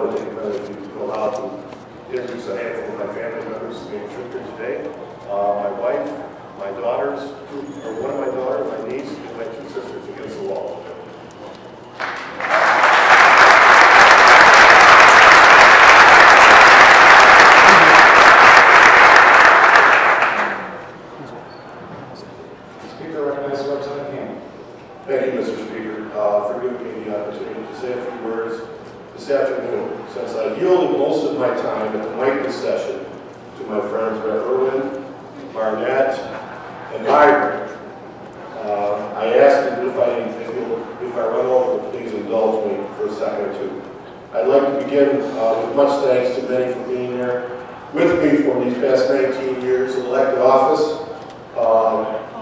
want to take a minute if you allow to introduce a handful of my family members who made a trip here today. My wife, my daughters, or one of my daughters, my niece, and my two sisters against the wall. Speaker recognizes Representative Hammel. Thank you, Mr. Speaker, for giving me the opportunity to say a few words this afternoon. Since I yielded most of my time at the mic session to my friends Brett Irwin, Barnett, and Myron, I asked that if I run over, please indulge me for a second or two. I'd like to begin with much thanks to many for being there with me for these past 19 years in elected office.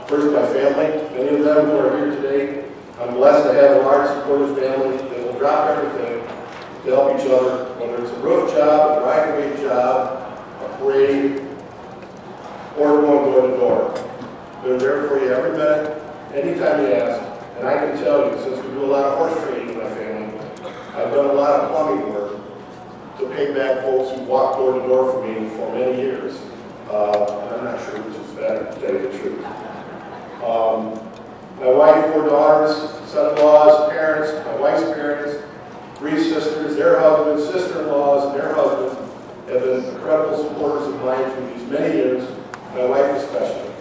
First, my family, many of them who are here today. I'm blessed to have a large supportive family that will drop everything to help each other, whether it's a roof job, a driveway job, a parade, or going door to door. They're there for you every minute, anytime you ask. And I can tell you, since we do a lot of horse trading in my family, I've done a lot of plumbing work to pay back folks who walked door to door for me for many years. And I'm not sure which is better, to tell you the truth. My wife, 4 daughters, son-in-laws, parents, my wife's parents, 3 sisters, their husbands, sister-in-laws, and their husbands have been incredible supporters of mine through these many years, my wife especially.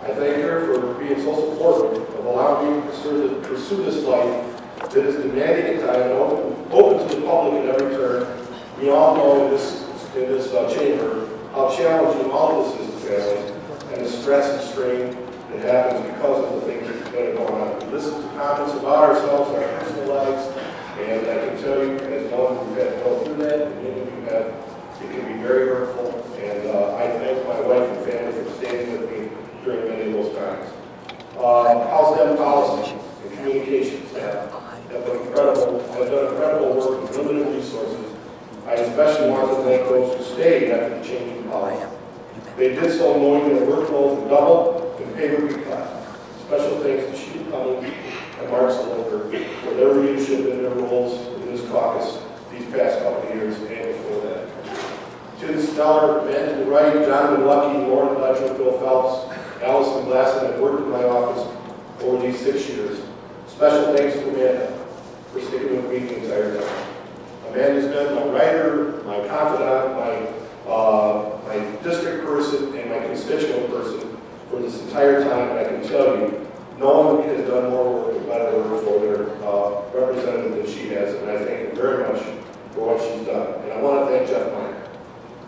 I thank her for being so supportive of allowing me to pursue this life that is demanding at time and open to the public at every turn. We all know in this chamber how challenging all of this is to families and the stress and strain that happens because of the things that are going on. We listen to comments about ourselves, our personal lives, and I can tell you, as one who had to go through that, and many of you have, it can be very hurtful. And I thank my wife and family for standing with me during many of those times. House Dem policy and communications staff have done incredible work with limited resources. I especially want to thank those who stayed after the change in policy. They did so knowing their workload would double and pay would be cut. Special thanks to Sheila Cummings and Mark Saloker for their leadership and their roles in this caucus these past couple of years and before that. Tim Stellar, Amanda Wright, Jonathan Lucky, Lauren Fletcher, Phil Phelps, Allison Glasson have worked in my office over these 6 years. Special thanks to Amanda for sticking with me the entire time. Amanda's been my writer, my confidant, my district person, and my constituent person for this entire time, and I can tell you, no one has done more work and better work for their representative than she has, and I thank her very much for what she's done. And I want to thank Jeff Meyer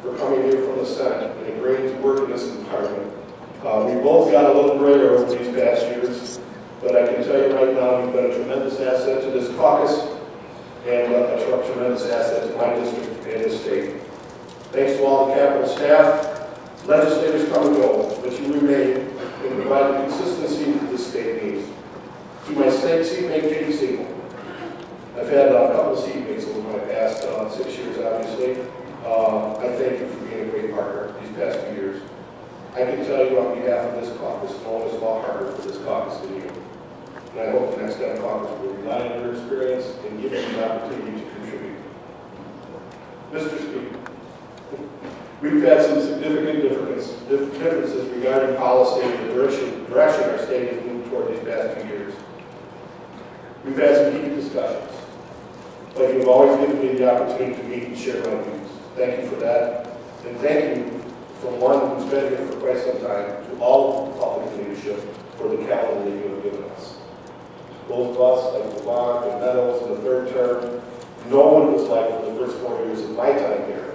for coming here from the Senate and agreeing to work in this department. We both got a little grayer over these past years, but I can tell you right now, you've been a tremendous asset to this caucus and a tremendous asset to my district and the state. Thanks to all the Capitol staff. Legislators come and go, but you remain and provide the consistency that this state needs. To my state seatmate, Katie Siegel. I've had a couple of seatmates over my past 6 years, obviously. I thank you for being a great partner these past few years. I can tell you on behalf of this caucus, no one is a lot harder for this caucus than you. And I hope the next Dem caucus will rely on your experience and give you the opportunity to contribute. Mr. Speaker, we've had some significant differences regarding policy and the direction our state has moved toward these past 2 years. We've had some heated discussions, but you've always given me the opportunity to meet and share my views. Thank you for that, and thank you from one who's been here for quite some time to all of the public leadership for the calendar that you have given us. Those of us like Lavon and Meadows in the 3rd term, no one was like for the first 4 years of my time here,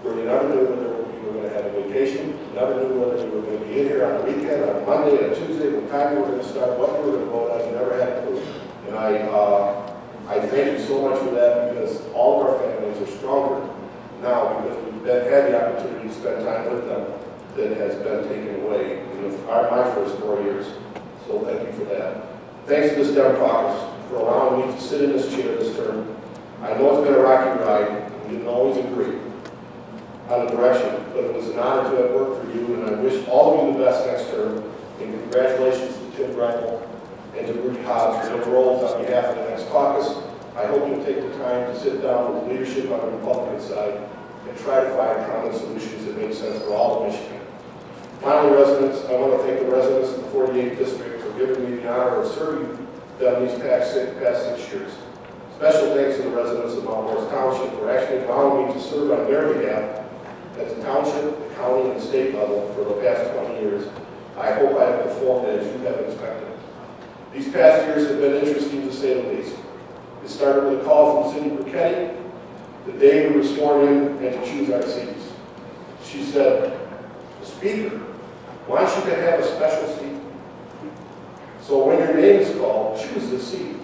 where you never knew whether you were going to have a vacation, you never knew whether you were going to be in here on a weekend, on a Monday, on a Tuesday, what time you were going to start, what you were going to vote on, you never had a clue. And I thank you so much for that, because all of our families are stronger now because we've had the opportunity to spend time with them that has been taken away in my first 4 years. So thank you for that. Thanks to this Dem caucus for allowing me to sit in this chair this term. I know it's been a rocky ride, and we didn't always agree on the direction, but it was an honor to have worked for you, and I wish all of you the best next term. And congratulations to Tim Greipel and to Rudy Hobbs for their roles on behalf of the next caucus. I hope you'll take the time to sit down with leadership on the Republican side and try to find common solutions that make sense for all of Michigan. Finally, residents, I want to thank the residents of the 48th District for giving me the honor of serving them these past 6 years. Special thanks to the residents of Mount Morris Township for actually allowing me to serve on their behalf at the township, the county, and the state level for the past 20 years. I hope I have performed as you have expected. These past years have been interesting to say the least. It started with a call from Cindy Burketti the day we were sworn in and to choose our seats. She said, "The Speaker, why don't you have a special seat? So when your name is called, choose the seat."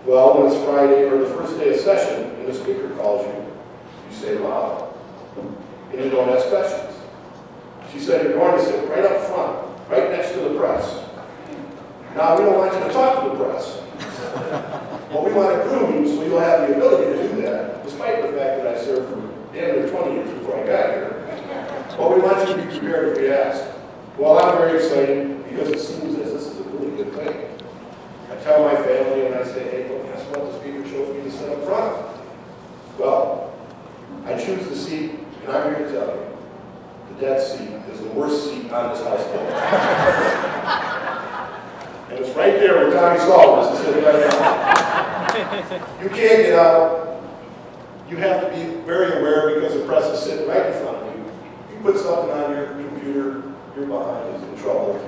Well, when it's Friday or the first day of session and the Speaker calls you, you say loud. And you don't ask questions. She said, "You're going to sit right up front, right next to the press. Now, we don't want you to talk to the press. But we want to groom you so you'll have the ability to do that, despite the fact that I served for damn near 20 years before I got here. But we want you to be prepared if we ask." Well, I'm very excited because it seems as this is a really good thing. I tell my family and I say, "Hey, well, guess what? The Speaker chose me to sit up front." Well, I choose the seat, and I'm here to tell you, the dead seat is the worst seat on this House bill. And it's right there where Tommy Saul is sitting right now. You can't get out. You have to be very aware because the press is sitting right in front of you. You put something on your computer, you're behind is in trouble.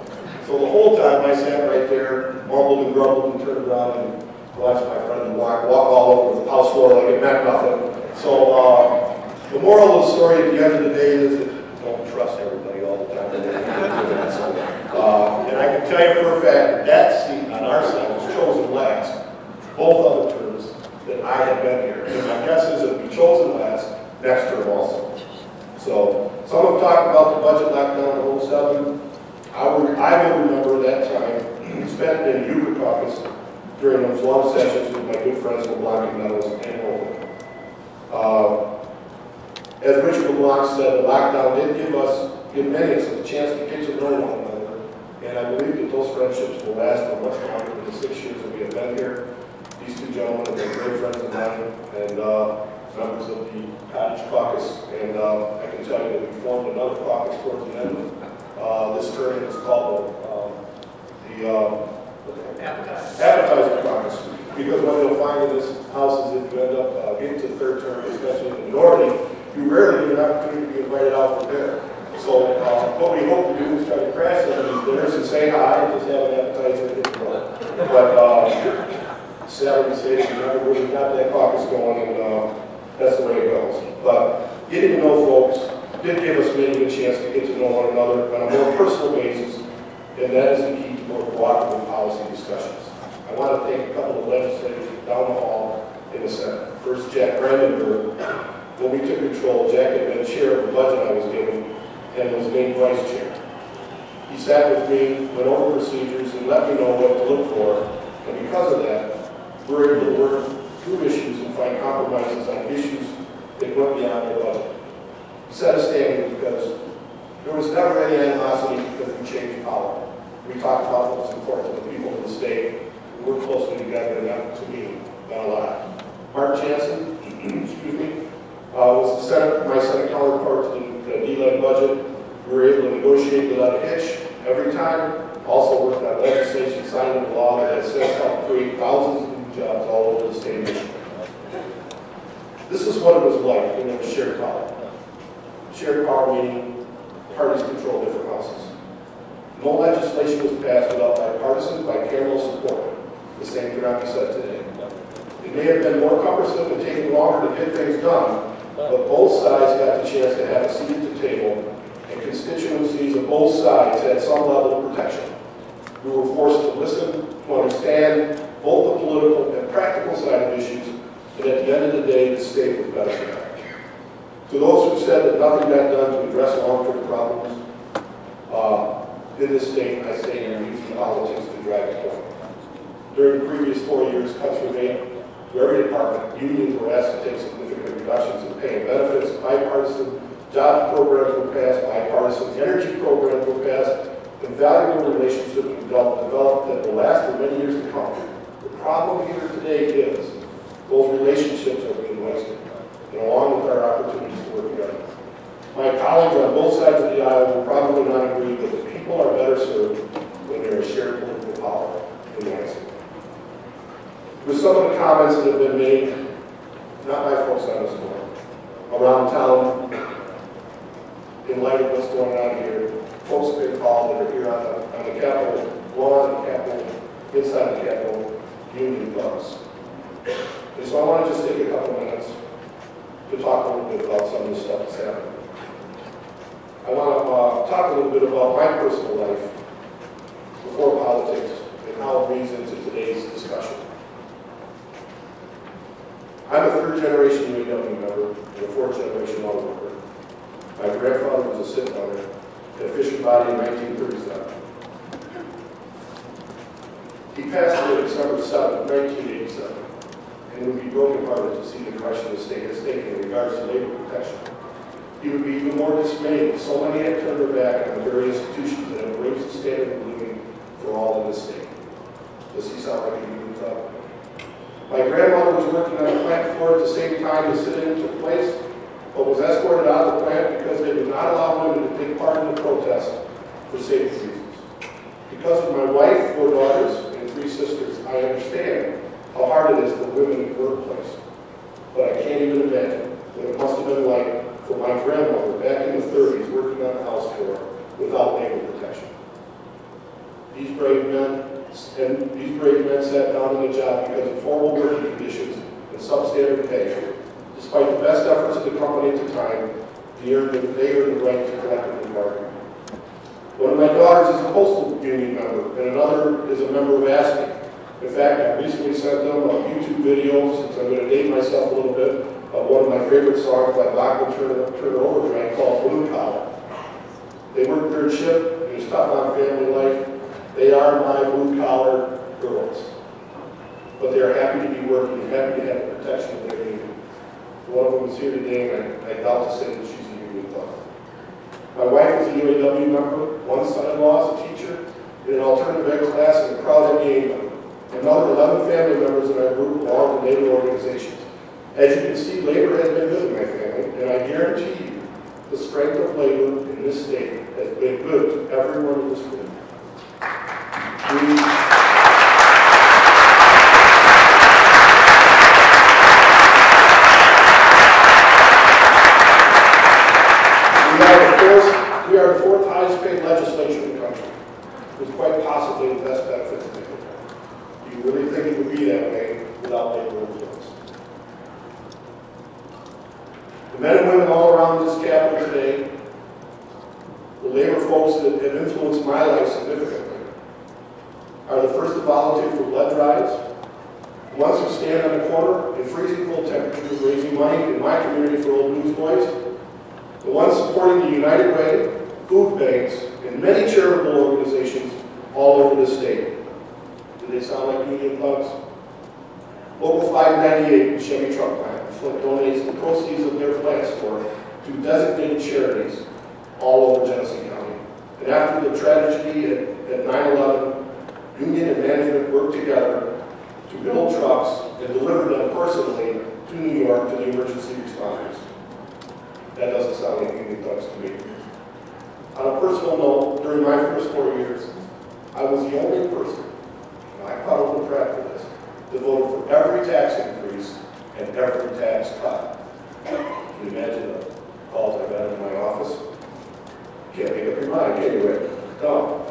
So the whole time I sat right there, mumbled and grumbled and turned around and watched my friend walk all over the House floor like it meant nothing. So the moral of the story at the end of the day is that don't trust everybody all the time. And I can tell you for a fact that seat on our side was chosen last, both other terms that I have been here. And my guess is it'll be chosen last next term also. So some have talked about the budget lockdown in 2007. I will remember that time spent in Euchre caucus during those long sessions with my good friends from Block Meadows and Oakland. As Richard LeBlanc said, the lockdown did give many of us a chance to get to know one another, and I believe that those friendships will last for much longer than the 6 years that we have been here. These two gentlemen have been great friends of mine and members of the Cottage Caucus, and I can tell you that we formed another caucus towards the end of this term. It's called the Appetizer Caucus, because what you'll find in this House is if you end up getting to the third term, especially in the minority, you rarely get an opportunity to be invited out for dinner. So what we hope to do is try to crash some of these dinners and say hi and just have an appetizer and get to go. But sadly to say, we never really got that caucus going, and that's the way it goes. But getting to know folks did give us many a chance to get to know one another on a more personal basis, and that is the key to more cooperative policy discussions. I want to thank a couple of legislators down the hall in the Senate. First, Jack Brandenburg. When we took control, Jack had been chair of the budget I was given and was named vice chair. He sat with me, went over procedures, and let me know what to look for, and because of that, we were able to work through issues and find compromises on issues that went beyond the budget. He set a standard because there was never any animosity because we changed power. We talked about what was important to the people of the state. We worked closely together, and that, to me, meant a lot. Mark Jansen, excuse me, was my Senate counterpart to the D-led budget. We were able to negotiate without a hitch every time. Also worked on legislation signing the law that has since helped create thousands of new jobs all over the state of Michigan. This is what it was like when there was shared power. Shared power meaning parties control different houses. No legislation was passed without bipartisan, bicameral support. The same cannot be said today. It may have been more cumbersome and taking longer to get things done, but both sides got the chance to have a seat at the table, and constituencies of both sides had some level of protection. We were forced to listen, to understand both the political and practical side of issues, and at the end of the day, the state was better for that. To those who said that nothing got done to address long-term problems in this state, I say you're using politics to drive the point. During the previous 4 years, cuts were made to every department. Unions were asked to take significant reductions in pay and benefits. Bipartisan jobs programs were passed. Bipartisan energy programs were passed. And valuable relationships were developed that will last for many years to come. The problem here today is those relationships are being wasted, and along with our opportunities to work together. My colleagues on both sides of the aisle will probably not agree, but the people are better served when there is shared political power in Lansing. With some of the comments that have been made, not by folks on this board, around town, in light of what's going on here, folks have been called that are here on the Capitol lawn, the Capitol, inside the Capitol, union thugs. And so I want to just take a couple minutes to talk a little bit about some of the stuff that's happening. I want to talk a little bit about my personal life before politics and how it leads into today's discussion. I'm a third-generation UAW member and a fourth-generation auto worker. My grandfather was a sit owner at Fisher Body in 1937. He passed away December 7, 1987, and would be brokenhearted to see the direction the state has taken in regards to labor protection. He would be even more dismayed if so many had turned their back on the very institutions that have raised the standard of living for all in this state. Does he sound like a union thug? My grandmother was working on the plant floor at the same time the sit-in took place, but was escorted out of the plant because they would not allow women to take part in the protest for safety reasons. Because of my wife, 4 daughters, and 3 sisters, I understand how hard it is for women in the workplace. But I can't even imagine what it must have been like for my grandmother back in the 30s working on the house floor without labor protection. These brave men sat down on the job because of horrible working conditions and substandard pay. Despite the best efforts of the company at the time, they earned the right to collectively bargain. One of my daughters is a postal union member, and another is a member of ASME. In fact, I recently sent them a YouTube video, since I'm going to date myself a little bit, of one of my favorite songs by Bachman Turner Overdrive called Blue Collar. They work third shift, and it's tough on family life. They are my blue collar girls. But they are happy to be working and happy to have the protection of their union. One of them is here today, and I doubt to say that she's a union thug. My wife is a UAW member, one son-in-law is a teacher in an alternative ed class and a proud NDA member. Another 11 family members in our group belong to labor organizations. As you can see, labor has been good in my family, and I guarantee you the strength of labor in this state has been good to everyone in this room. We are the 4th highest paid legislature in the country, with quite possibly the best benefits in the country. Do you really think it would be that way without labor influence? The men and women all around this Capitol today, the labor folks that have influenced my life significantly, are the first to volunteer for blood drives, the ones who stand on the corner in freezing cold temperatures raising money in my community for old newsboys, the ones supporting the United Way, food banks, and many charitable organizations all over the state. Do they sound like union thugs? Local 598, the Chevy truck plant, donates the proceeds of their plant store to designated charities all over Genesee County. And after the tragedy at 9/11, union and management worked together to build trucks and deliver them personally to New York to the emergency responders. That doesn't sound like union thugs to me. On a personal note, during my first 4 years, I was the only person, and I probably proud for this, that voted for every tax increase and every tax cut. Can you imagine the calls I got in my office? Can't make up your mind, can you, Rick? No.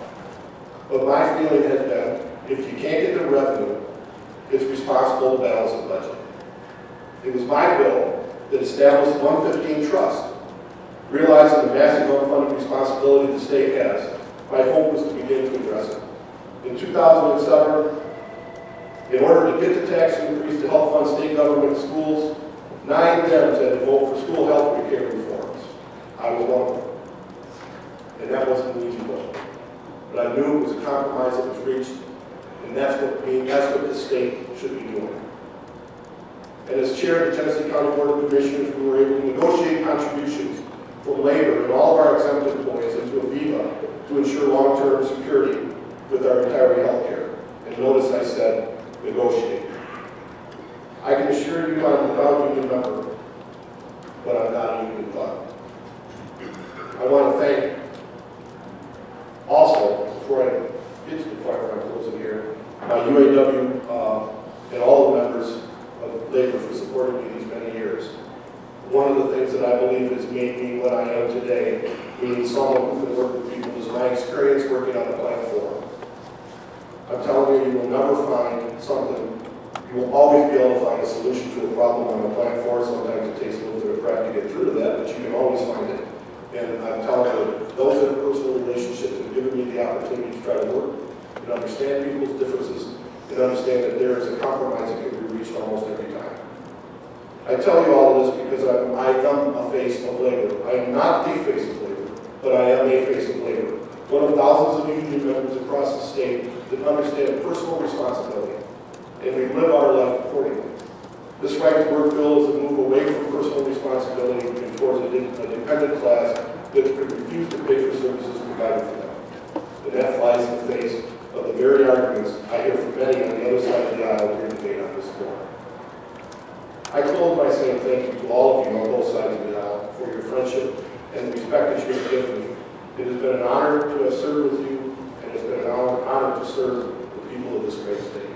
But my feeling has been, if you can't get the revenue, it's responsible to balance the budget. It was my bill that established the 115 Trust. Realizing the massive unfunded responsibility the state has, my hope was to begin to address it. In 2007, in order to get the tax increase to help fund state government schools, 9 Dems had to vote for school health care reforms. I was one of them. And that wasn't an easy vote. But I knew it was a compromise that was reached, and that's what the state should be doing. And as chair of the Genesee County Board of Commissioners, we were able to negotiate contributions from labor and all of our exempt employees into Aviva to ensure long-term security with our retiree health care. And notice I said negotiate. I can assure you I'm a proud union member, but I'm not a union club. I want to thank also, before I get to the point where I'm closing here, my UAW and all the members of labor for supporting me these many years. One of the things that I believe has made me what I am today, being someone who can work with people, is my experience working on the plant floor. I'm telling you, you will never find something, you will always be able to find a solution to a problem on the plant floor. Sometimes it takes a little bit of prep to get through to that, but you can always find it. And I'm telling you, those interpersonal relationships have given me the opportunity to try to work and understand people's differences and understand that there is a compromise that can be reached almost every time. I tell you all of this because I am a face of labor. I am not the face of labor, but I am a face of labor. One of thousands of union members across the state that understand personal responsibility, and we live our life accordingly. This right to work bill is a move away from personal responsibility and towards a dependent class that could refuse to pay for services provided for them. And that flies in the face of the very arguments I hear from many on the other side of the aisle during debate on this floor. I close by saying thank you to all of you on both sides of the aisle for your friendship and the respect that you have given me. It has been an honor to have served with you, and it's been an honor to serve the people of this great state.